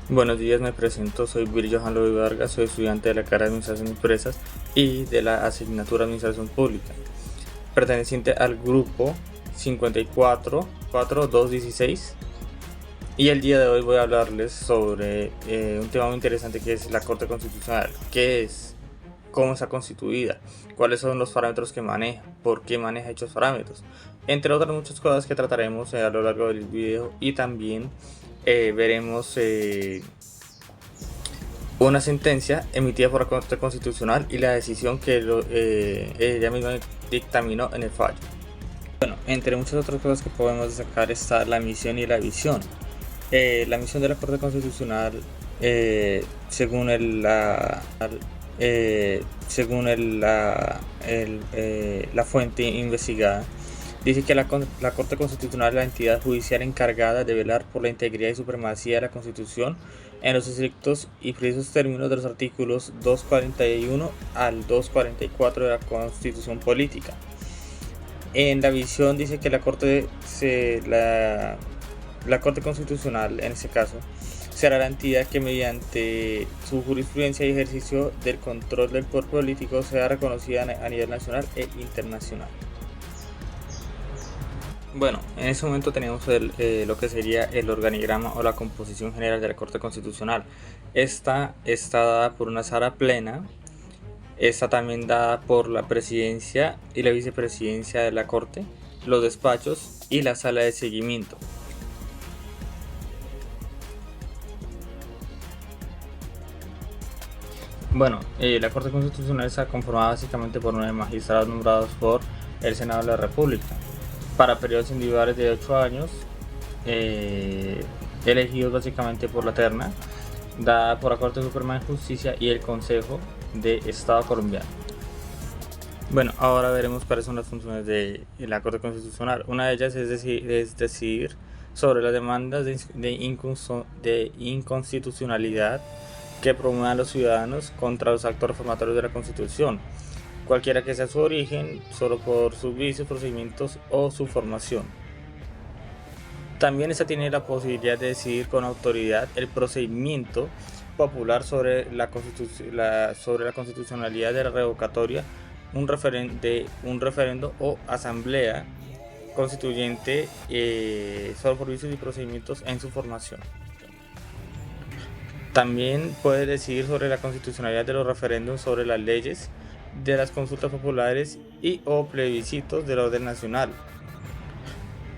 Buenos días, me presento, soy Vir Johan Loy Vargas, soy estudiante de la carrera de Administración de Empresas y de la asignatura Administración Pública, perteneciente al grupo 544216, y el día de hoy voy a hablarles sobre un tema muy interesante que es la Corte Constitucional. ¿Qué es? ¿Cómo está constituida? ¿Cuáles son los parámetros que maneja? ¿Por qué maneja dichos parámetros? Entre otras muchas cosas que trataremos a lo largo del video, y también veremos una sentencia emitida por la Corte Constitucional y la decisión que ella misma dictaminó en el fallo. Bueno, entre muchas otras cosas que podemos destacar está la misión y la visión. La misión de la Corte Constitucional, según la fuente investigada, dice que la Corte Constitucional es la entidad judicial encargada de velar por la integridad y supremacía de la Constitución en los estrictos y precisos términos de los artículos 241 al 244 de la Constitución Política. En la visión dice que la Corte Constitucional, en este caso, será la entidad que mediante su jurisprudencia y ejercicio del control del poder político sea reconocida a nivel nacional e internacional. Bueno, en este momento tenemos lo que sería el organigrama o la composición general de la Corte Constitucional. Esta está dada por una sala plena, está también dada por la presidencia y la vicepresidencia de la Corte, los despachos y la sala de seguimiento. Bueno, la Corte Constitucional está conformada básicamente por 9 magistrados nombrados por el Senado de la República para periodos individuales de 8 años, elegidos básicamente por la terna dada por la Corte Suprema de Justicia y el Consejo de Estado colombiano. Bueno, ahora veremos cuáles son las funciones de la Corte Constitucional. Una de ellas es decidir sobre las demandas de inconstitucionalidad que promuevan los ciudadanos contra los actos reformatorios de la Constitución, cualquiera que sea su origen, solo por sus vicios, procedimientos o su formación. También esta tiene la posibilidad de decidir con autoridad el procedimiento popular sobre la constitucionalidad de la revocatoria de un referendo o asamblea constituyente, solo por vicios y procedimientos en su formación. También puede decidir sobre la constitucionalidad de los referéndums sobre las leyes, de las consultas populares y o plebiscitos del orden nacional.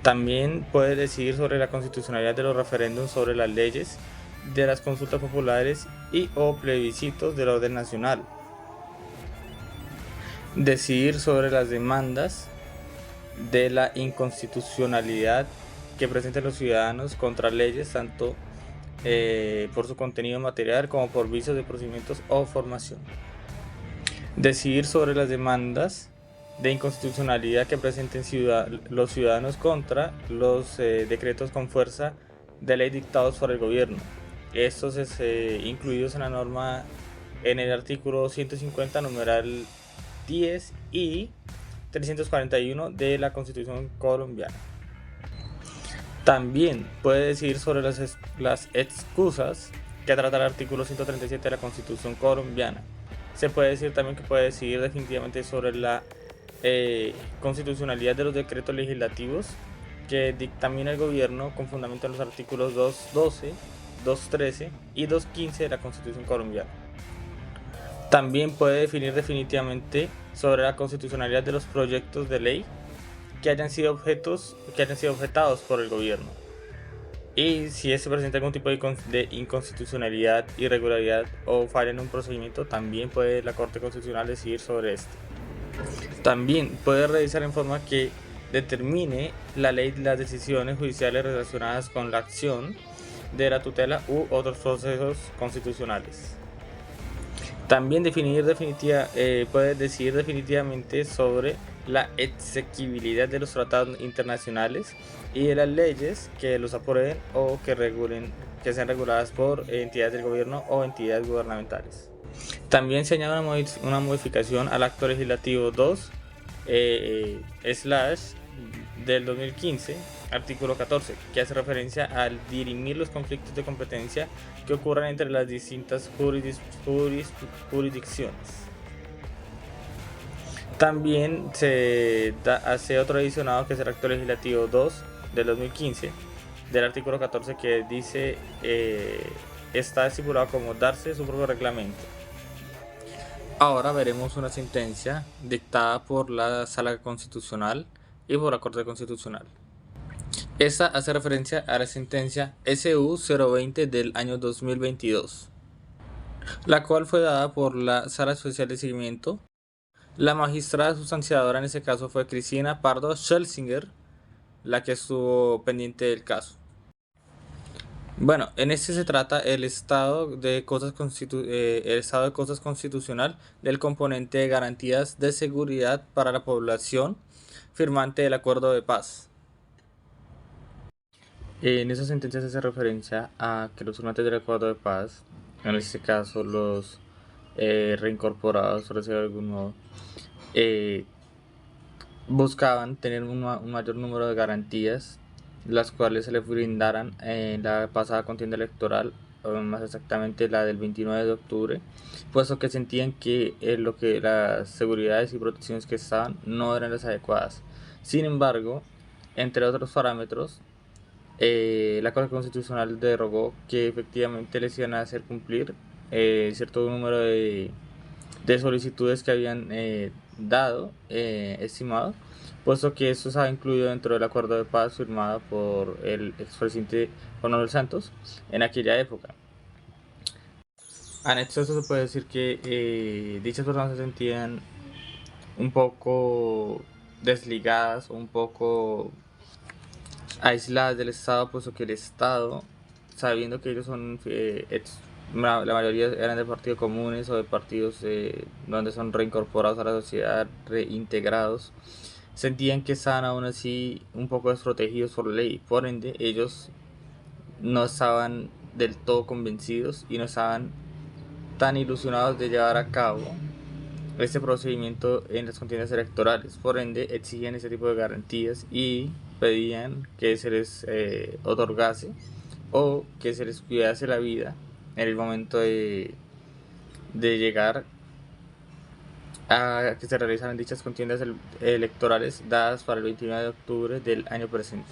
También puede decidir sobre la constitucionalidad de los referéndums sobre las leyes, de las consultas populares y o plebiscitos del orden nacional. Decidir sobre las demandas de la inconstitucionalidad que presenten los ciudadanos contra leyes, tanto por su contenido material como por vicios de procedimientos o formación. Decidir sobre las demandas de inconstitucionalidad que presenten los ciudadanos contra los decretos con fuerza de ley dictados por el gobierno. Estos incluidos en la norma en el artículo 150, numeral 10 y 341 de la Constitución colombiana. También puede decidir sobre las excusas que trata el artículo 137 de la Constitución colombiana. Se puede decir también que puede decidir definitivamente sobre la constitucionalidad de los decretos legislativos que dictamina el gobierno con fundamento en los artículos 212, 213 y 215 de la Constitución colombiana. También puede definir definitivamente sobre la constitucionalidad de los proyectos de ley que hayan sido objetados por el gobierno, y si se presenta algún tipo de inconstitucionalidad, irregularidad o falla en un procedimiento, también puede la Corte Constitucional decidir sobre esto. También puede revisar en forma que determine la ley las decisiones judiciales relacionadas con la acción de la tutela u otros procesos constitucionales. También puede decidir definitivamente sobre la exequibilidad de los tratados internacionales y de las leyes que los aprueben o que sean reguladas por entidades del gobierno o entidades gubernamentales. También se añade una modificación al acto legislativo 2/D del 2015, artículo 14, que hace referencia al dirimir los conflictos de competencia que ocurran entre las distintas jurisdicciones. También se hace otro adicionado, que es el acto legislativo 2 del 2015, del artículo 14, que dice está estipulado como darse su propio reglamento. Ahora veremos una sentencia dictada por la Sala Constitucional y por la Corte Constitucional. Esta hace referencia a la sentencia SU 020 del año 2022, la cual fue dada por la Sala Especial de Seguimiento. La magistrada sustanciadora en ese caso fue Cristina Pardo Schlesinger, la que estuvo pendiente del caso. Bueno, en este se trata el estado de cosas constitucional del componente de garantías de seguridad para la población firmante del acuerdo de paz. En esa sentencia se hace referencia a que los firmantes del acuerdo de paz, en este caso los reincorporados, por decirlo de algún modo, buscaban tener un mayor número de garantías, las cuales se les brindaran en la pasada contienda electoral, o más exactamente la del 29 de octubre, puesto que sentían que las seguridades y protecciones que estaban no eran las adecuadas. Sin embargo, entre otros parámetros, la Corte Constitucional derogó que efectivamente les iban a hacer cumplir cierto número de solicitudes que habían estimado, puesto que esto estaba incluido dentro del acuerdo de paz firmado por el expresidente Juan Manuel Santos en aquella época. Anexo a esto se puede decir que dichas personas se sentían un poco desligadas o un poco aisladas del Estado, puesto que el Estado, sabiendo que ellos son la mayoría eran de partidos comunes o de partidos donde son reincorporados a la sociedad, reintegrados, sentían que estaban aún así un poco desprotegidos por la ley. Por ende, ellos no estaban del todo convencidos y no estaban tan ilusionados de llevar a cabo este procedimiento en las contiendas electorales. Por ende, exigían ese tipo de garantías y pedían que se les otorgase o que se les cuidase la vida en el momento de llegar a que se realizaran dichas contiendas electorales dadas para el 29 de octubre del año presente.